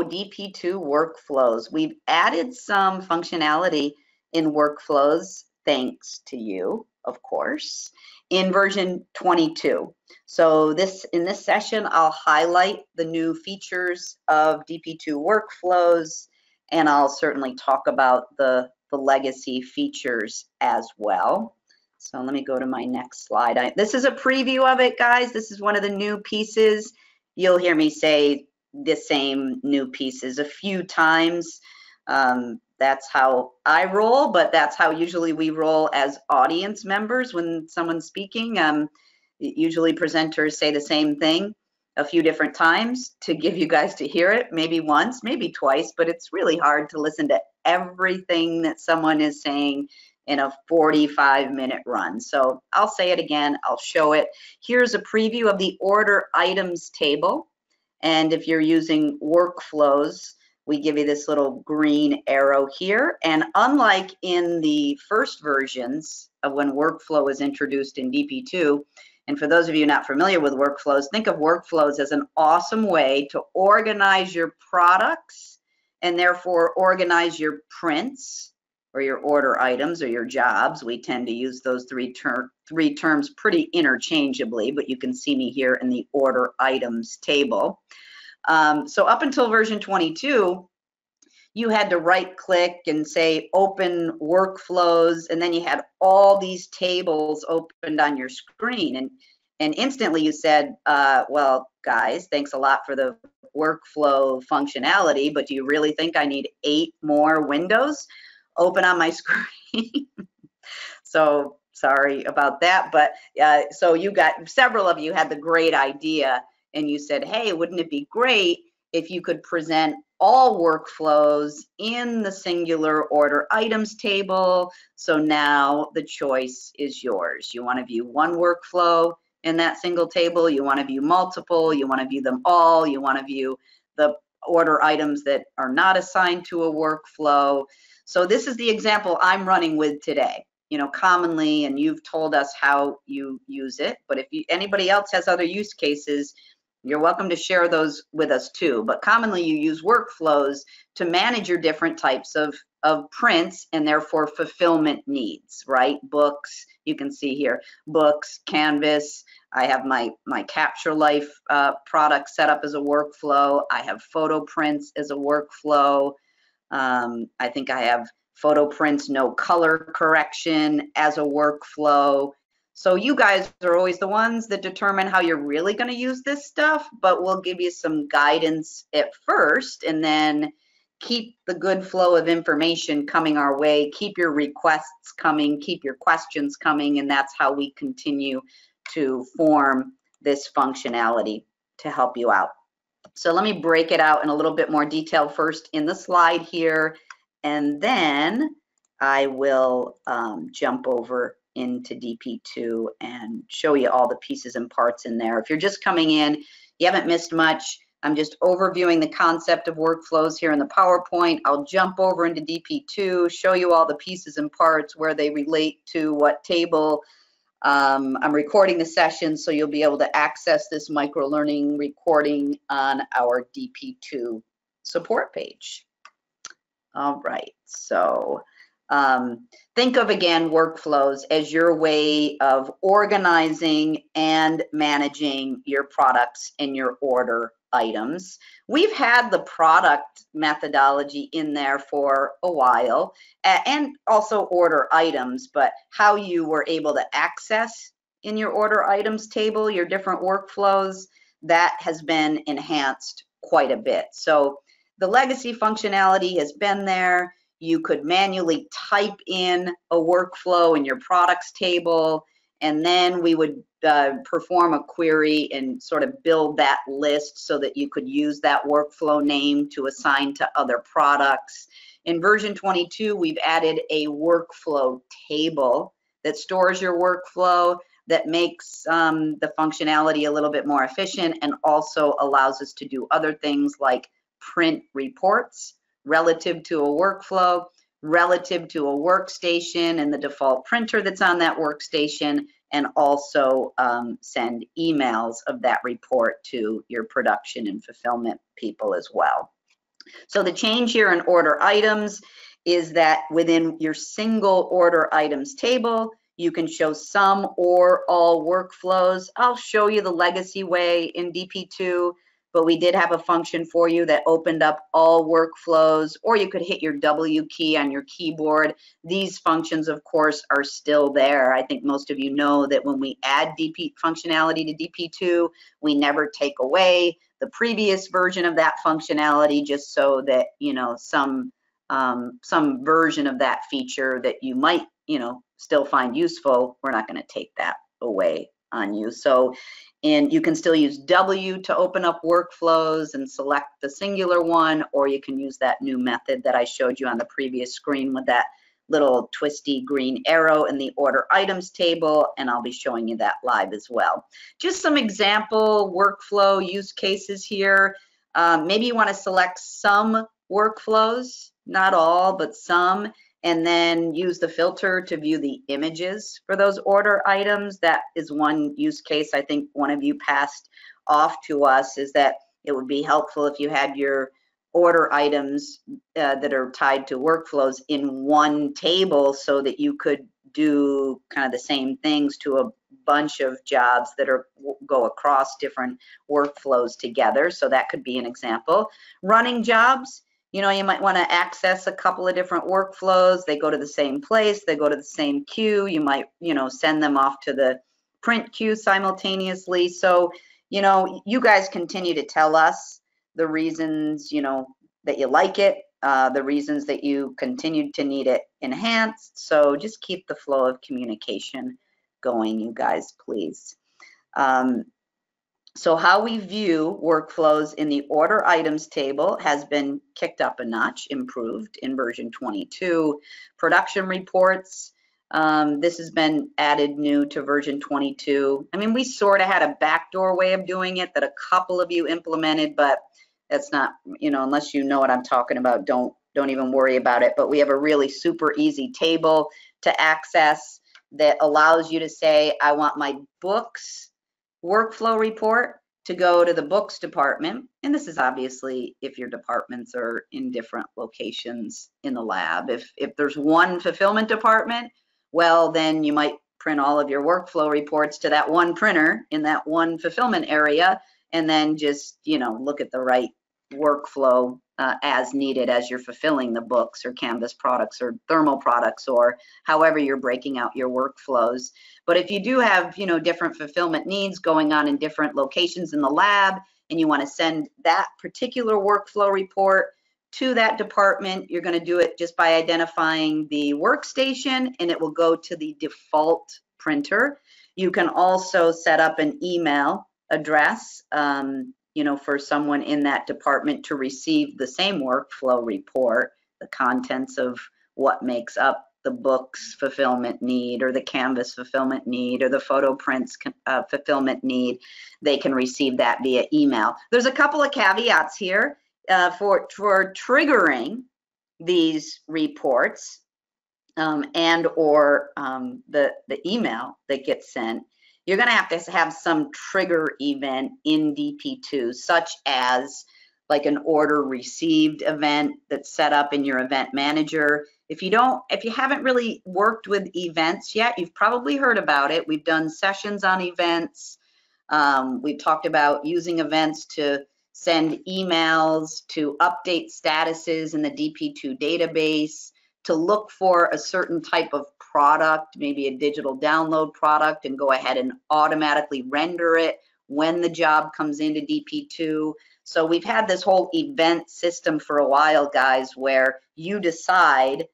Hello, DP2 workflows. We've added some functionality in workflows, thanks to you, of course, in version 22. So in this session, I'll highlight the new features of DP2 workflows, and I'll certainly talk about the legacy features as well. So let me go to my next slide. This is a preview of it, guys. This is one of the new pieces. You'll hear me say the same new pieces a few times. That's how I roll, but that's how usually we roll as audience members when someone's speaking. Usually presenters say the same thing a few different times to give you guys to hear it, maybe once, maybe twice, but it's really hard to listen to everything that someone is saying in a 45-minute run. So I'll say it again, I'll show it. Here's a preview of the order items table. And if you're using workflows, we give you this little green arrow here. And unlike in the first versions of when workflow was introduced in DP2, and for those of you not familiar with workflows, think of workflows as an awesome way to organize your products and therefore organize your prints or your order items or your jobs. We tend to use those three terms pretty interchangeably, but you can see me here in the order items table. So up until version 22, you had to right click and say open workflows, and then you had all these tables opened on your screen, and instantly you said, well, guys, thanks a lot for the workflow functionality, but do you really think I need 8 more windows open on my screen? So sorry about that, but so you got, several of you had the great idea, and you said, hey, wouldn't it be great if you could present all workflows in the singular order items table? So now the choice is yours. You want to view one workflow in that single table, you want to view multiple, you want to view them all, you want to view the order items that are not assigned to a workflow. So this is the example I'm running with today. You know, commonly, and you've told us how you use it, but if anybody else has other use cases, you're welcome to share those with us too. But commonly you use workflows to manage your different types of prints and therefore fulfillment needs, right? Books, you can see here, books, Canvas. I have my Capture Life product set up as a workflow. I have photo prints as a workflow. I think I have photo prints, no color correction as a workflow. So you guys are always the ones that determine how you're really going to use this stuff, but we'll give you some guidance at first and then keep the good flow of information coming our way, keep your requests coming, keep your questions coming, and that's how we continue to form this functionality to help you out. So let me break it out in a little bit more detail first in the slide here, and then I will jump over into DP2 and show you all the pieces and parts in there. If you're just coming in, you haven't missed much. I'm just overviewing the concept of workflows here in the PowerPoint. I'll jump over into DP2, show you all the pieces and parts, where they relate to what table. I'm recording the session, so you'll be able to access this micro-learning recording on our DP2 support page. All right, so think of, again, workflows as your way of organizing and managing your products and your order items. We've had the product methodology in there for a while, and also order items, but how you were able to access in your order items table your different workflows, that has been enhanced quite a bit. So the legacy functionality has been there. You could manually type in a workflow in your products table, and then we would perform a query and sort of build that list so that you could use that workflow name to assign to other products. In version 22, we've added a workflow table that stores your workflow, that makes the functionality a little bit more efficient, and also allows us to do other things like print reports relative to a workflow, relative to a workstation and the default printer that's on that workstation, and also send emails of that report to your production and fulfillment people as well. So the change here in order items is that within your single order items table, you can show some or all workflows. I'll show you the legacy way in DP2, but we did have a function for you that opened up all workflows, or you could hit your W key on your keyboard. These functions, of course, are still there. I think most of you know that when we add DP functionality to DP2, we never take away the previous version of that functionality, just so that, you know, some version of that feature that you might, you know, still find useful, we're not going to take that away on you. So, and you can still use W to open up workflows and select the singular one, or you can use that new method that I showed you on the previous screen with that little twisty green arrow in the order items table, and I'll be showing you that live as well. Just some example workflow use cases here. Maybe you want to select some workflows, not all, but some, and then use the filter to view the images for those order items. That is one use case I think one of you passed off to us, is that it would be helpful if you had your order items that are tied to workflows in one table, so that you could do kind of the same things to a bunch of jobs that are go across different workflows together. So that could be an example. Running jobs, you know, you might want to access a couple of different workflows. They go to the same place, they go to the same queue. You might, you know, send them off to the print queue simultaneously. So, you know, you guys continue to tell us the reasons, you know, that you like it, the reasons that you continue to need it enhanced. So just keep the flow of communication going, you guys, please. So how we view workflows in the order items table has been kicked up a notch, improved in version 22. Production reports, this has been added new to version 22. I mean, we sort of had a backdoor way of doing it that a couple of you implemented, but that's not, you know, unless you know what I'm talking about, don't even worry about it. But we have a really super easy table to access that allows you to say, I want my books workflow report to go to the books department. And this is obviously if your departments are in different locations in the lab. If there's one fulfillment department, well, then you might print all of your workflow reports to that one printer in that one fulfillment area, and then just, you know, look at the right workflow as needed as you're fulfilling the books or Canvas products or thermal products, or however you're breaking out your workflows. But if you do have, you know, different fulfillment needs going on in different locations in the lab, and you want to send that particular workflow report to that department, you're going to do it just by identifying the workstation, and it will go to the default printer. You can also set up an email address, you know, for someone in that department to receive the same workflow report, the contents of what makes up the books fulfillment need, or the Canvas fulfillment need, or the photo prints fulfillment need. They can receive that via email. There's a couple of caveats here for triggering these reports and or the email that gets sent. You're going to have some trigger event in DP2, such as like an order received event that's set up in your event manager. If you haven't really worked with events yet, you've probably heard about it. We've done sessions on events. We've talked about using events to send emails, to update statuses in the DP2 database, to look for a certain type of product, maybe a digital download product, and go ahead and automatically render it when the job comes into DP2. So we've had this whole event system for a while, guys, where you decide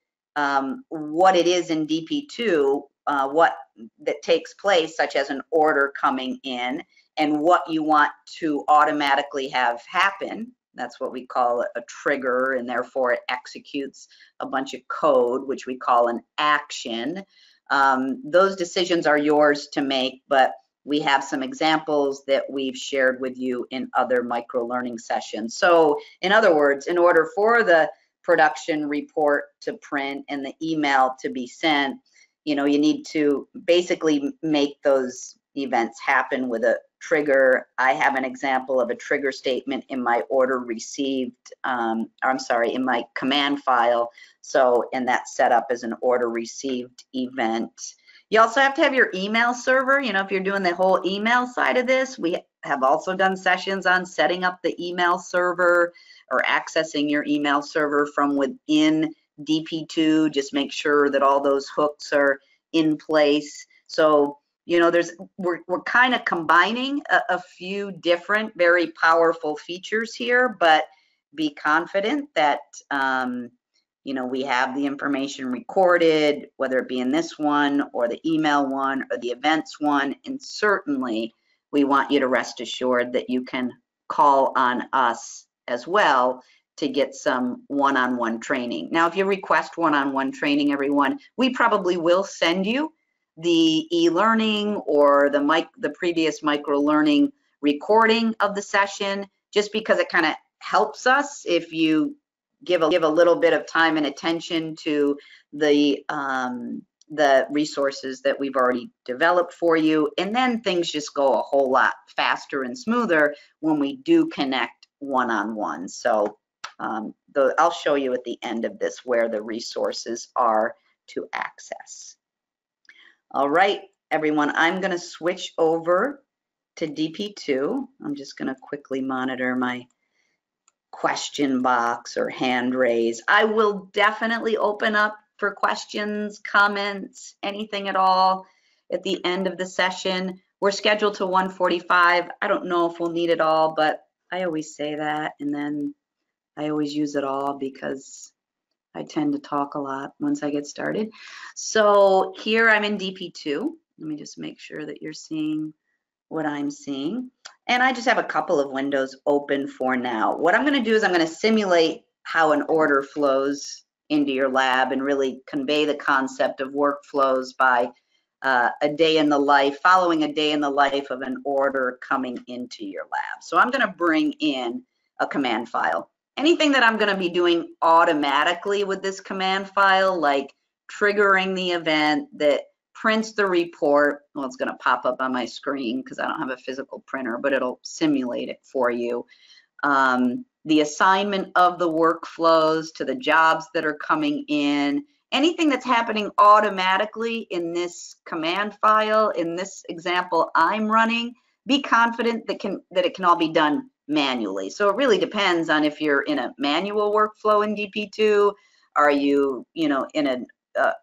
what it is in DP2, what that takes place, such as an order coming in, and what you want to automatically have happen. That's what we call a trigger, and therefore it executes a bunch of code, which we call an action. Those decisions are yours to make, but we have some examples that we've shared with you in other micro-learning sessions. So in other words, in order for the production report to print and the email to be sent, you know, you need to basically make those events happen with trigger. I have an example of a trigger statement in my order received, I'm sorry, in my command file. So, and that's set up as an order received event. You also have to have your email server. You know, if you're doing the whole email side of this, we have also done sessions on setting up the email server or accessing your email server from within DP2. Just make sure that all those hooks are in place. So, you know, we're kind of combining a few different very powerful features here, but be confident that you know, we have the information recorded, whether it be in this one or the email one or the events one. And certainly we want you to rest assured that you can call on us as well to get some one-on-one training. Now, if you request one-on-one training, everyone, we probably will send you the e-learning or the previous micro-learning recording of the session, just because it kind of helps us if you give a little bit of time and attention to the resources that we've already developed for you. And then things just go a whole lot faster and smoother when we do connect one-on-one. So I'll show you at the end of this where the resources are to access. All right, everyone, I'm going to switch over to DP2. I'm just going to quickly monitor my question box or hand raise. I will definitely open up for questions, comments, anything at all at the end of the session. We're scheduled to 1:45. I don't know if we'll need it all, but I always say that, and then I always use it all because I tend to talk a lot once I get started. So here I'm in DP2. Let me just make sure that you're seeing what I'm seeing. And I just have a couple of windows open for now. What I'm going to do is I'm going to simulate how an order flows into your lab and really convey the concept of workflows by a day in the life, following a day in the life of an order coming into your lab. So I'm going to bring in a command file. Anything that I'm going to be doing automatically with this command file, like triggering the event that prints the report. Well, it's going to pop up on my screen because I don't have a physical printer, but it'll simulate it for you. The assignment of the workflows to the jobs that are coming in, anything that's happening automatically in this command file, in this example I'm running, be confident that it can all be done manually. So it really depends on if you're in a manual workflow in DP2, are you, in an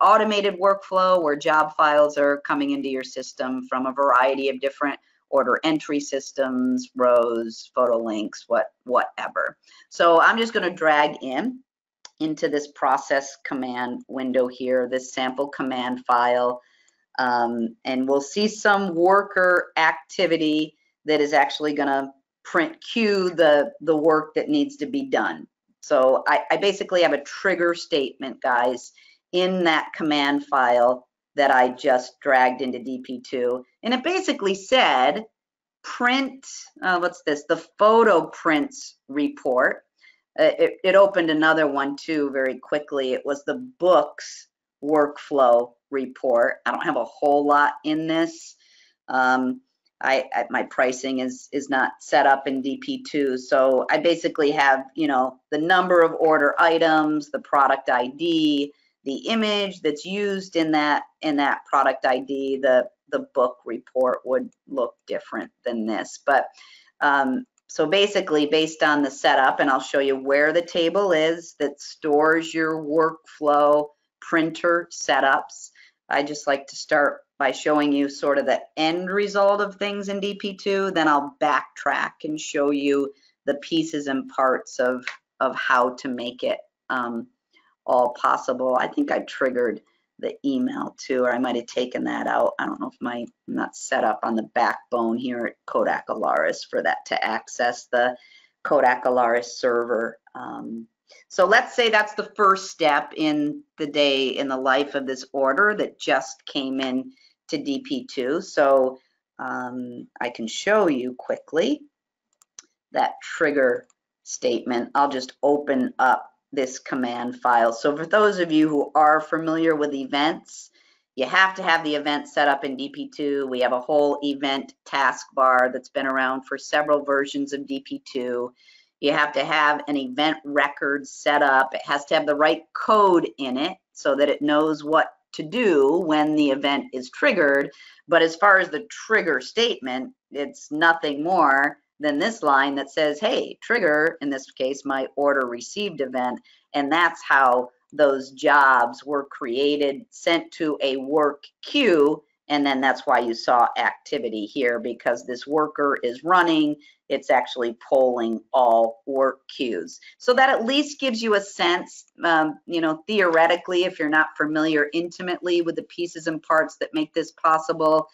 automated workflow where job files are coming into your system from a variety of different order entry systems, rows, photo links, whatever. So I'm just going to drag into this process command window here, this sample command file, and we'll see some worker activity that is actually going to queue the work that needs to be done. So I basically have a trigger statement, guys, in that command file that I just dragged into DP2. And it basically said, print, what's this? The photo prints report. It opened another one too very quickly. It was the books workflow report. I don't have a whole lot in this. My pricing is not set up in DP2, so I basically have, the number of order items, the product ID, the image that's used in that product ID. The book report would look different than this, but so basically based on the setup, and I'll show you where the table is that stores your workflow printer setups. I just like to start by showing you sort of the end result of things in DP2, then I'll backtrack and show you the pieces and parts of how to make it all possible. I think I triggered the email too, or I might have taken that out. I don't know if I'm not set up on the backbone here at Kodak Alaris for that to access the Kodak Alaris server. So let's say that's the first step in the day in the life of this order that just came in to DP2. So I can show you quickly that trigger statement. I'll just open up this command file. So for those of you who are familiar with events You have to have the event set up in DP2. We have a whole event taskbar that's been around for several versions of DP2. You have to have an event record set up. It has to have the right code in it so that it knows what to do when the event is triggered. But as far as the trigger statement, it's nothing more than this line that says, hey, trigger, in this case, my order received event. And that's how those jobs were created, sent to a work queue, and then that's why you saw activity here, because this worker is running, it's actually polling all work queues. So that at least gives you a sense, you know, theoretically, if you're not familiar intimately with the pieces and parts that make this possible,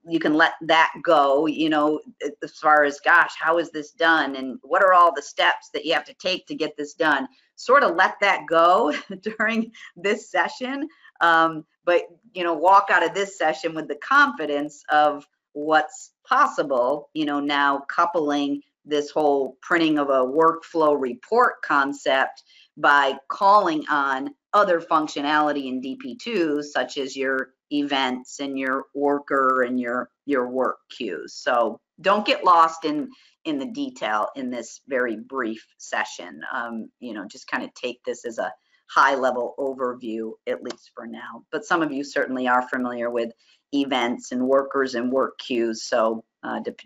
you can let that go, you know, as far as, gosh, how is this done? And what are all the steps that you have to take to get this done? Sort of let that go during this session, but you know, walk out of this session with the confidence of what's possible, you know, now coupling this whole printing of a workflow report concept by calling on other functionality in DP2, such as your events and your worker and your work queues. So don't get lost in the detail in this very brief session. You know, just kind of take this as a high-level overview, at least for now. But some of you certainly are familiar with events and workers and work queues. So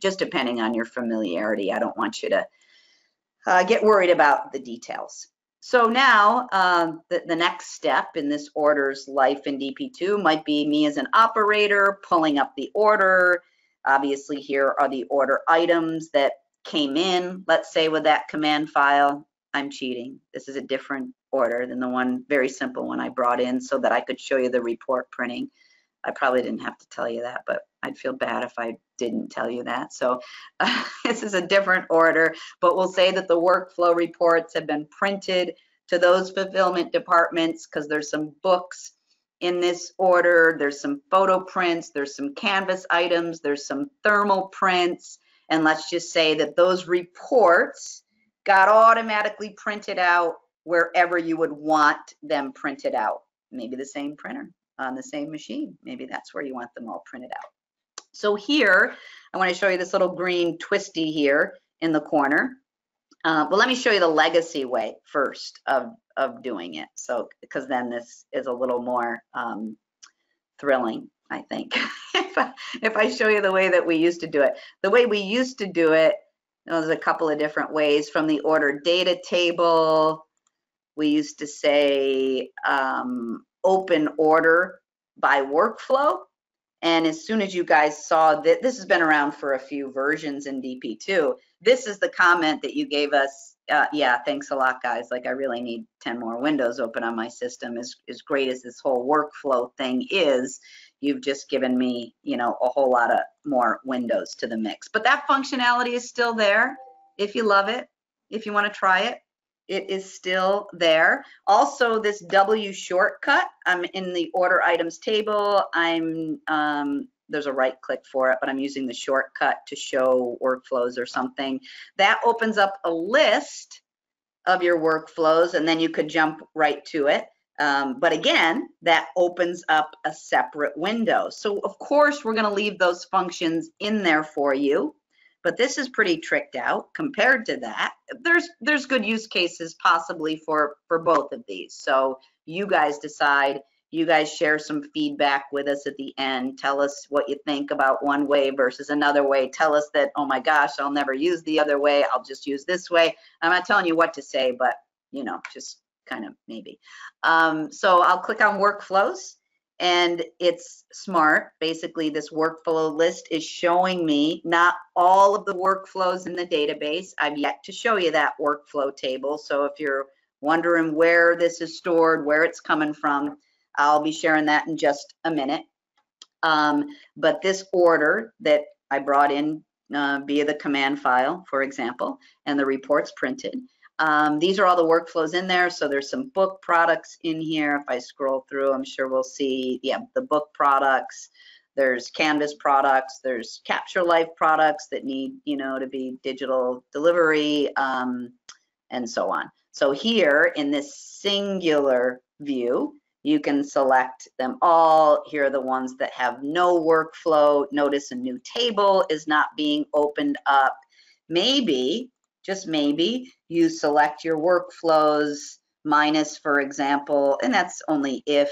just depending on your familiarity, I don't want you to get worried about the details. So now the next step in this order's life in DP2 might be me as an operator pulling up the order. Obviously, here are the order items that came in, let's say, with that command file. I'm cheating. This is a different order than the one, very simple one I brought in so that I could show you the report printing. I probably didn't have to tell you that, but I'd feel bad if I didn't tell you that. So this is a different order, but we'll say that the workflow reports have been printed to those fulfillment departments because there's some books in this order, there's some photo prints, there's some canvas items, there's some thermal prints, and let's just say that those reports got automatically printed out wherever you would want them printed out. Maybe the same printer on the same machine. Maybe that's where you want them all printed out. So here, I want to show you this little green twisty here in the corner. But let me show you the legacy way first of doing it. So, because then this is a little more thrilling, I think, if I show you the way that we used to do it. The way we used to do it, there's a couple of different ways. From the order data table, we used to say open order by workflow. And as soon as you guys saw that, this has been around for a few versions in DP2. This is the comment that you gave us. Yeah, thanks a lot, guys. Like, I really need 10 more windows open on my system. As great as this whole workflow thing is, you've just given me, you know, a whole lot of more windows to the mix. But that functionality is still there. If you love it, if you want to try it, it is still there. Also, this W shortcut, I'm in the order items table. There's a right click for it, but I'm using the shortcut to show workflows or something. That opens up a list of your workflows, and then you could jump right to it. But again, that opens up a separate window. So of course, we're gonna leave those functions in there for you, but this is pretty tricked out compared to that. There's good use cases possibly for both of these. So you guys decide. You guys share some feedback with us at the end. Tell us what you think about one way versus another way. Tell us that, oh my gosh, I'll never use the other way. I'll just use this way. I'm not telling you what to say, but you know, just kind of maybe. So I'll click on workflows, and it's smart. Basically, this workflow list is showing me not all of the workflows in the database. I've yet to show you that workflow table. So if you're wondering where this is stored, where it's coming from, I'll be sharing that in just a minute. But this order that I brought in via the command file, for example, and the reports printed, these are all the workflows in there. So there's some book products in here. If I scroll through, I'm sure we'll see, yeah, the book products. There's Canvas products. There's Capture Life products that need, you know, to be digital delivery, and so on. So here in this singular view, You can select them all. Here are the ones that have no workflow. Notice a new table is not being opened up. Maybe, just maybe, you select your workflows minus, for example, and that's only if,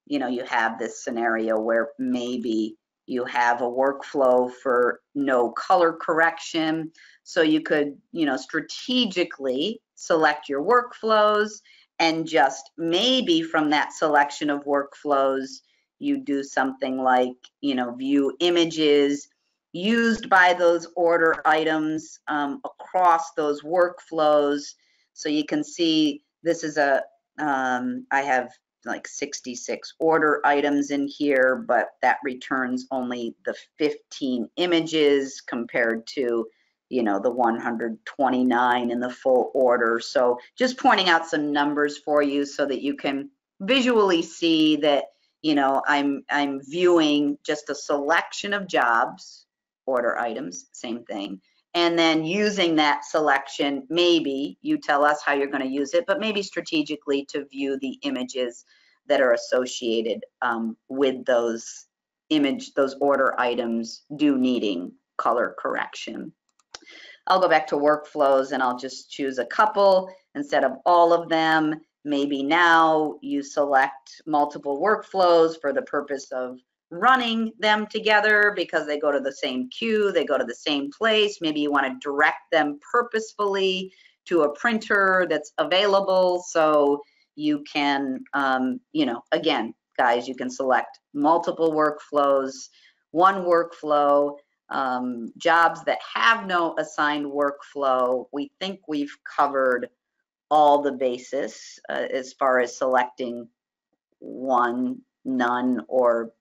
you know, you have this scenario where maybe you have a workflow for no color correction. So you could, you know, strategically select your workflows, and just maybe from that selection of workflows, you do something like, you know, view images used by those order items across those workflows. So you can see this is a, I have like 66 order items in here, but that returns only the 15 images compared to, you know, the 129 in the full order. So just pointing out some numbers for you so that you can visually see that, you know, I'm viewing just a selection of jobs, order items, same thing. And then using that selection, maybe you tell us how you're going to use it, but maybe strategically to view the images that are associated with those order items do needing color correction. I'll go back to workflows and I'll just choose a couple instead of all of them. Maybe now you select multiple workflows for the purpose of running them together because they go to the same queue, they go to the same place. Maybe you want to direct them purposefully to a printer that's available, so you can, you know, again, guys, you can select multiple workflows, one workflow, jobs that have no assigned workflow. We think we've covered all the bases as far as selecting one, none, or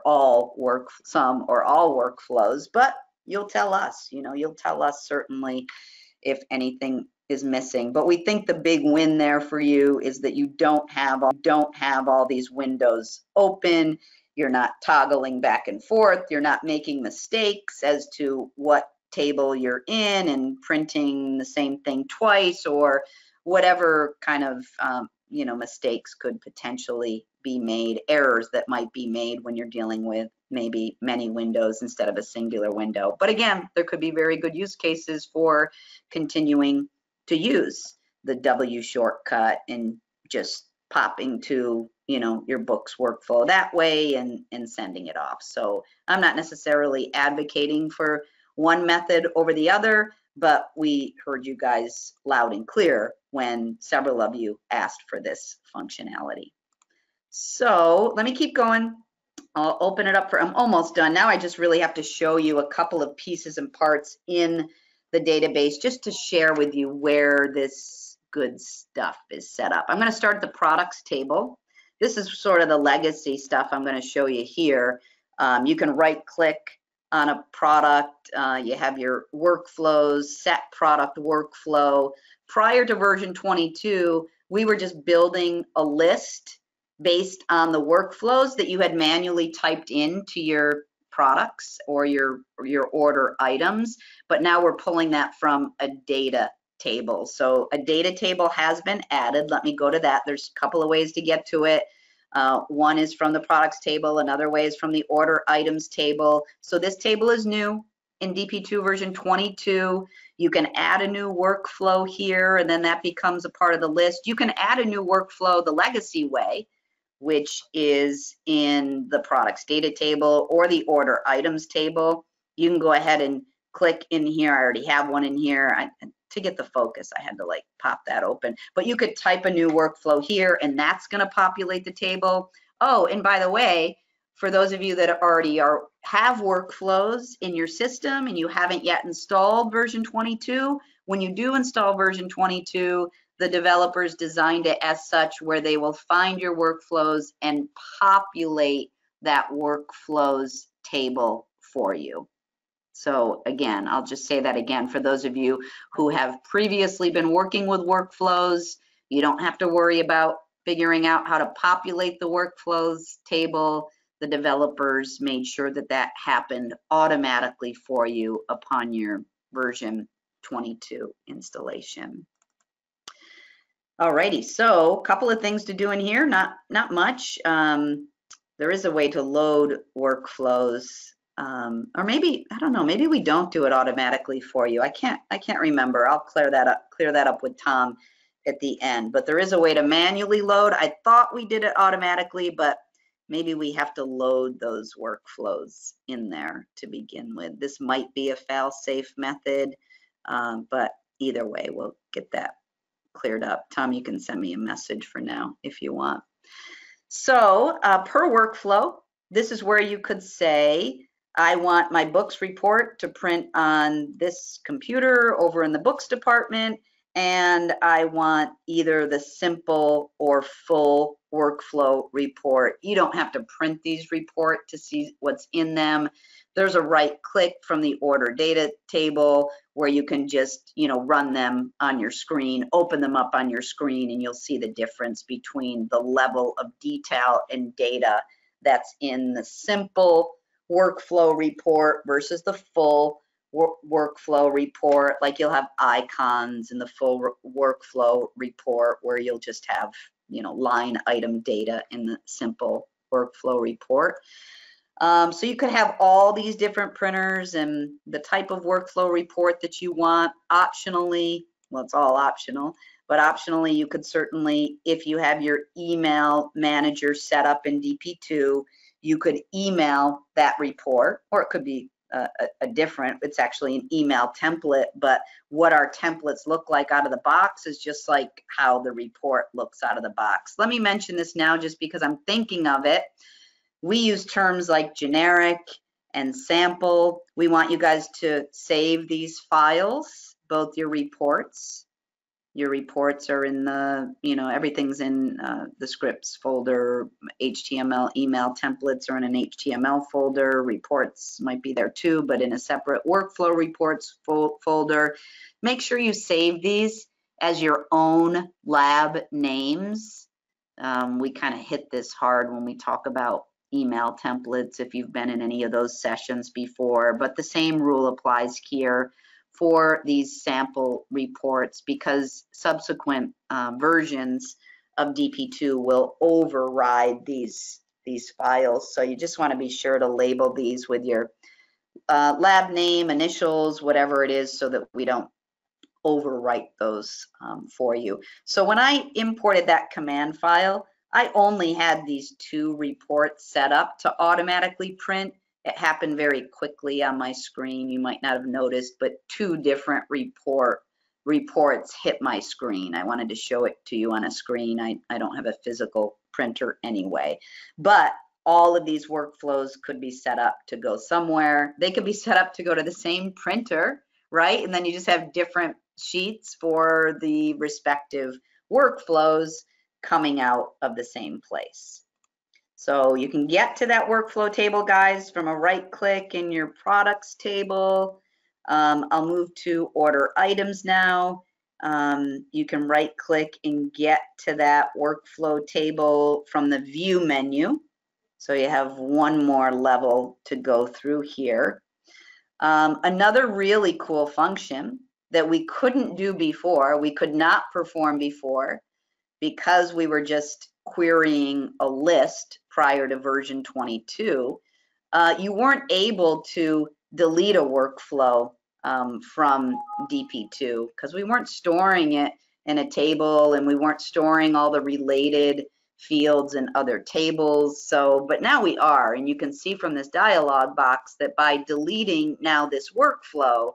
all some or all workflows, but you'll tell us, you know, you'll tell us certainly if anything is missing. But we think the big win there for you is that you don't have all these windows open. You're not toggling back and forth. You're not making mistakes as to what table you're in and printing the same thing twice, or whatever kind of you know, mistakes could potentially be made, errors that might be made when you're dealing with maybe many windows instead of a singular window. But again, there could be very good use cases for continuing to use the W shortcut and just popping to, you know, your book's workflow that way and sending it off. So I'm not necessarily advocating for one method over the other, but we heard you guys loud and clear when several of you asked for this functionality. So let me keep going. I'll open it up for, I'm almost done. Now I just really have to show you a couple of pieces and parts in the database just to share with you where this good stuff is set up. I'm going to start at the products table. This is sort of the legacy stuff I'm going to show you here. You can right click on a product, you have your workflows, set product workflow. Prior to version 22, we were just building a list based on the workflows that you had manually typed into your products or your order items, but now we're pulling that from a data table. So a data table has been added. Let me go to that. There's a couple of ways to get to it. One is from the products table, another way is from the order items table. So this table is new in DP2 version 22. You can add a new workflow here, and then that becomes a part of the list. You can add a new workflow the legacy way, which is in the products data table or the order items table. You can go ahead and click in here. I already have one in here. To get the focus, I had to like pop that open. But you could type a new workflow here, and that's going to populate the table. Oh, and by the way, for those of you that already have workflows in your system and you haven't yet installed version 22, when you do install version 22, the developers designed it as such where they will find your workflows and populate that workflows table for you. So again, I'll just say that again, for those of you who have previously been working with workflows, you don't have to worry about figuring out how to populate the workflows table. The developers made sure that that happened automatically for you upon your version 22 installation. Alrighty, so a couple of things to do in here, not much. There is a way to load workflows, or maybe, I don't know, maybe we don't do it automatically for you. I can't remember. I'll clear that up with Tom at the end, but there is a way to manually load. I thought we did it automatically, but maybe we have to load those workflows in there to begin with. This might be a fail-safe method, but either way, we'll get that cleared up. Tom, you can send me a message for now if you want. So per workflow, this is where you could say, I want my books report to print on this computer over in the books department, and I want either the simple or full workflow report. You don't have to print these reports to see what's in them. There's a right click from the order data table where you can just, run them on your screen, open them up on your screen, and you'll see the difference between the level of detail and data that's in the simple workflow report versus the full workflow report. Like you'll have icons in the full workflow report where you'll just have, line item data in the simple workflow report. So you could have all these different printers and the type of workflow report that you want. Optionally, well, it's all optional, but optionally you could certainly, if you have your email manager set up in DP2, you could email that report, or it could be a different, it's actually an email template, but what our templates look like out of the box is just like how the report looks out of the box. Let me mention this now just because I'm thinking of it. We use terms like generic and sample. We want you guys to save these files, both your reports. Your reports are in the, everything's in the scripts folder. HTML email templates are in an HTML folder. Reports might be there too, but in a separate workflow reports folder. Make sure you save these as your own lab names. We kind of hit this hard when we talk about email templates if you've been in any of those sessions before, but the same rule applies here for these sample reports because subsequent versions of DP2 will override these files. So you just want to be sure to label these with your lab name, initials, whatever it is, so that we don't overwrite those for you. So when I imported that command file, I only had these two reports set up to automatically print. It happened very quickly on my screen. You might not have noticed, but two different reports hit my screen. I wanted to show it to you on a screen. I don't have a physical printer anyway, but all of these workflows could be set up to go somewhere. They could be set up to go to the same printer, right? And then you just have different sheets for the respective workflows coming out of the same place. So you can get to that workflow table, guys, from a right click in your products table. I'll move to order items now. You can right click and get to that workflow table from the view menu. So you have one more level to go through here. Another really cool function that we couldn't do before, we could not perform before, because we were just querying a list prior to version 22, you weren't able to delete a workflow from DP2 because we weren't storing it in a table and we weren't storing all the related fields in other tables. So, but now we are, and you can see from this dialog box that by deleting now this workflow,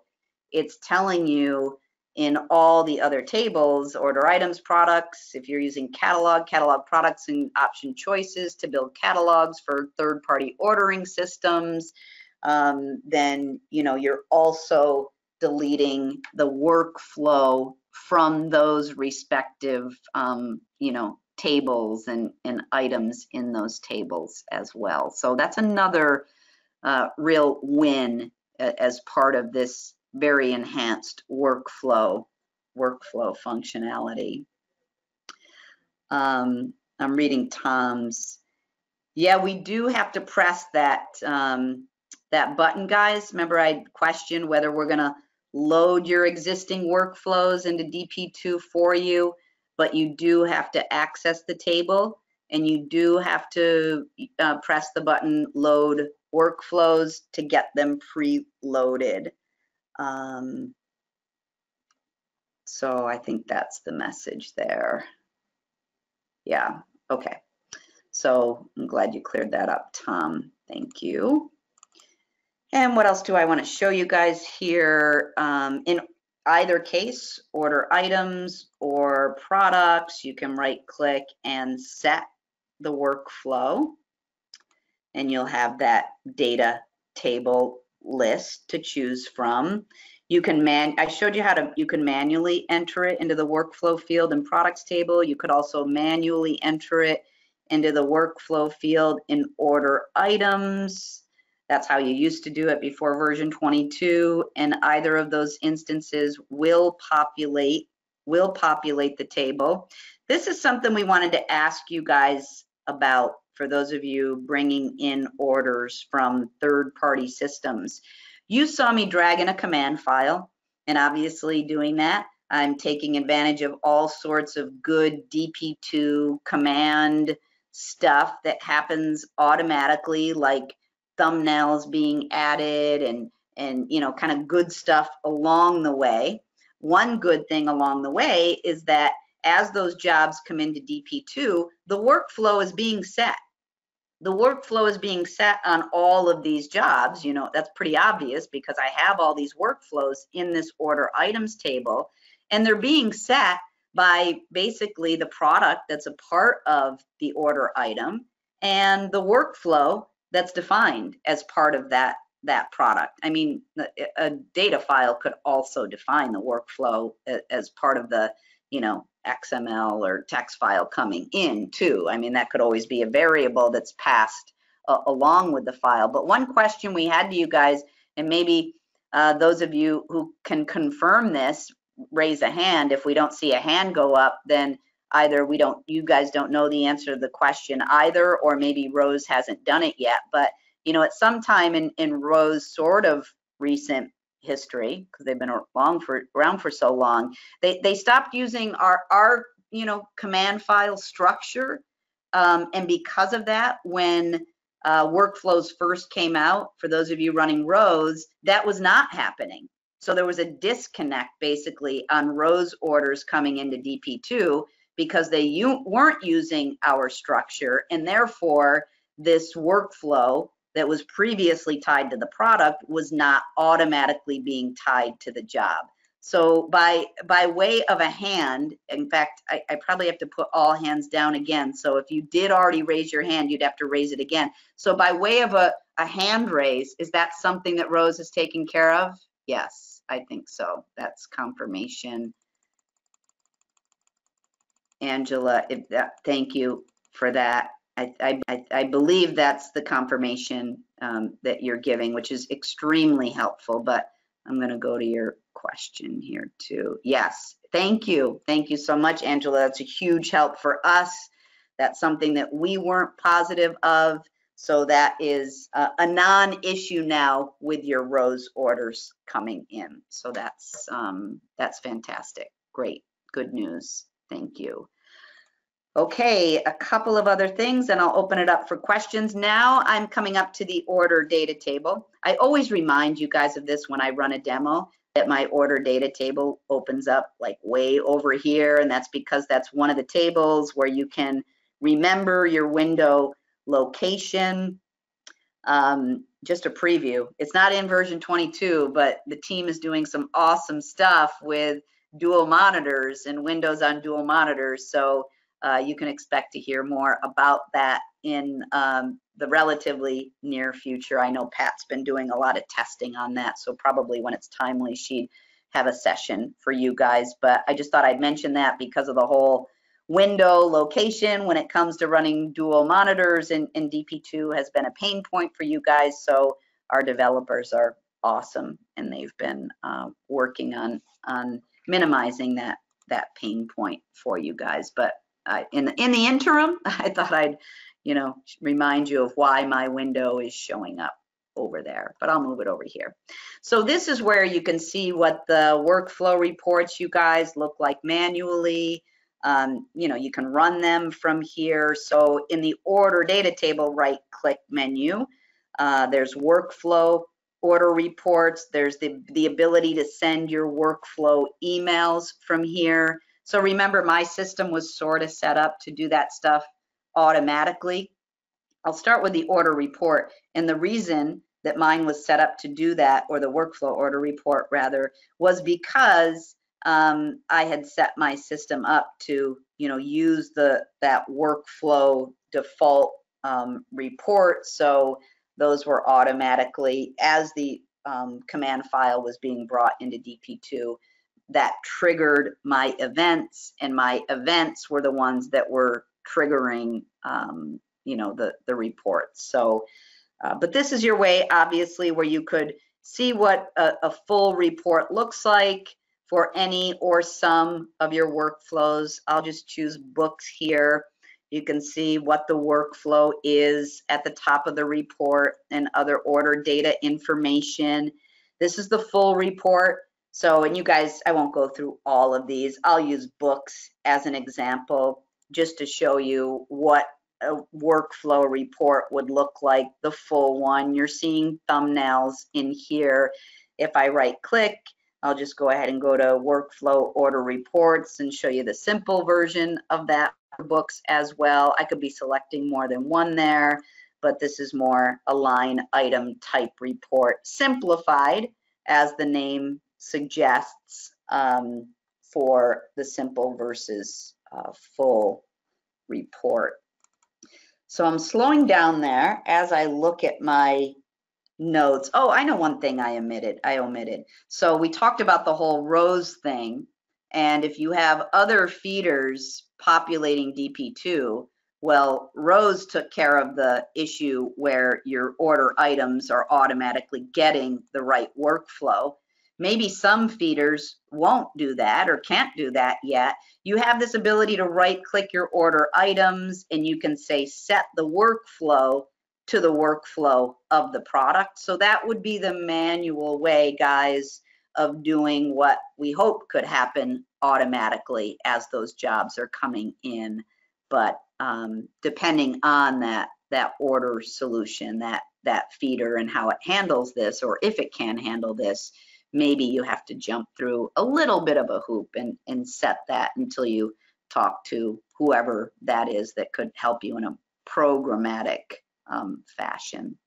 it's telling you in all the other tables, order items, products, if you're using catalog products and option choices to build catalogs for third-party ordering systems, then you're also deleting the workflow from those respective tables and items in those tables as well. So that's another real win as part of this very enhanced workflow functionality. I'm reading Tom's. Yeah, we do have to press that that button, guys. Remember, I questioned whether we're going to load your existing workflows into DP2 for you, but you do have to access the table, and you do have to press the button load workflows to get them preloaded. So I think that's the message there. Yeah, okay. So I'm glad you cleared that up, Tom. Thank you. And what else do I want to show you guys here? In either case, order items or products, you can right click and set the workflow, and you'll have that data table list to choose from. You can I showed you how you can manually enter it into the workflow field and products table. You could also manually enter it into the workflow field in order items. That's how you used to do it before version 22, and either of those instances will populate the table. This is something we wanted to ask you guys about for those of you bringing in orders from third-party systems. You saw me drag in a command file, and obviously doing that, I'm taking advantage of all sorts of good DP2 command stuff that happens automatically, like thumbnails being added and you know, kind of good stuff along the way. One good thing along the way is that as those jobs come into DP2, the workflow is being set. The workflow is being set on all of these jobs. You know, that's pretty obvious because I have all these workflows in this order items table, and they're being set by basically the product that's a part of the order item and the workflow that's defined as part of that product. I mean, a data file could also define the workflow as part of the, you know, XML or text file coming in too. I mean, that could always be a variable that's passed along with the file. But one question we had to you guys, and maybe those of you who can confirm this, raise a hand. If we don't see a hand go up, then either you guys don't know the answer to the question either, or maybe Rose hasn't done it yet. But you know, at some time in Rose sort of recent history, because they've been around for so long, they stopped using our you know, command file structure, and because of that, when workflows first came out, for those of you running Rose, that was not happening. So there was a disconnect basically on Rose orders coming into DP2 because they weren't using our structure, and therefore this workflow that was previously tied to the product was not automatically being tied to the job. So by way of a hand, in fact, I probably have to put all hands down again. So if you did already raise your hand, you'd have to raise it again. So by way of a hand raise, is that something that Rose is taking care of? Yes, I think so. That's confirmation. Angela, thank you for that. I believe that's the confirmation that you're giving, which is extremely helpful, but I'm going to go to your question here too. Yes, thank you. Thank you so much, Angela. That's a huge help for us. That's something that we weren't positive of. So that is a non-issue now with your Rose orders coming in. So that's fantastic. Great, good news. Thank you. Okay, a couple of other things, and I'll open it up for questions. Now I'm coming up to the order data table. I always remind you guys of this when I run a demo, that my order data table opens up like way over here, and that's because that's one of the tables where you can remember your window location. Just a preview. It's not in version 22, but the team is doing some awesome stuff with dual monitors and windows on dual monitors. So you can expect to hear more about that in the relatively near future. I know Pat's been doing a lot of testing on that, so probably when it's timely, she'd have a session for you guys. But I just thought I'd mention that because of the whole window location when it comes to running dual monitors in DP2 has been a pain point for you guys. So our developers are awesome, and they've been working on minimizing that pain point for you guys. But in the interim, I thought I'd, you know, remind you of why my window is showing up over there, but I'll move it over here. So this is where you can see what the workflow reports you guys look like manually. You know, you can run them from here. So in the order data table, right-click menu, there's workflow, order reports. There's the ability to send your workflow emails from here. So remember, my system was sort of set up to do that stuff automatically. I'll start with the order report. And the reason that mine was set up to do that, or the workflow order report rather, was because I had set my system up to, you know, use that workflow default report. So those were automatically, as the command file was being brought into DP2, that triggered my events, and my events were the ones that were triggering you know, the reports. So, but this is your way, obviously, where you could see what a full report looks like for any or some of your workflows. I'll just choose books here. You can see what the workflow is at the top of the report and other order data information. This is the full report. So, and you guys, I won't go through all of these. I'll use books as an example just to show you what a workflow report would look like, the full one. You're seeing thumbnails in here. If I right click, I'll just go ahead and go to workflow order reports and show you the simple version of that for books as well. I could be selecting more than one there, but this is more a line item type report, simplified as the name suggests, for the simple versus full report. So I'm slowing down there as I look at my notes. Oh, I know one thing I omitted. So we talked about the whole rows thing. And if you have other feeders populating DP2, well, rows took care of the issue where your order items are automatically getting the right workflow. Maybe some feeders won't do that or can't do that yet. You have this ability to right-click your order items, and you can say set the workflow to the workflow of the product. So that would be the manual way, guys, of doing what we hope could happen automatically as those jobs are coming in. But depending on that order solution, that feeder and how it handles this, or if it can handle this, maybe you have to jump through a little bit of a hoop and set that until you talk to whoever that is that could help you in a programmatic fashion.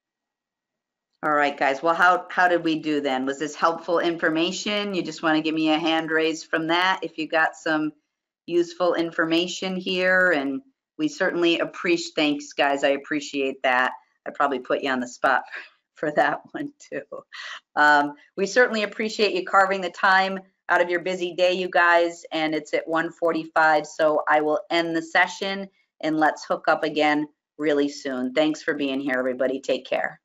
All right, guys. Well, how did we do then? Was this helpful information? You just want to give me a hand raise from that if you got some useful information here. And we certainly appreciate, thanks, guys. I appreciate that. I probably put you on the spot for that one too. We certainly appreciate you carving the time out of your busy day, you guys, and it's at 1:45, so I will end the session and let's hook up again really soon. Thanks for being here, everybody. Take care.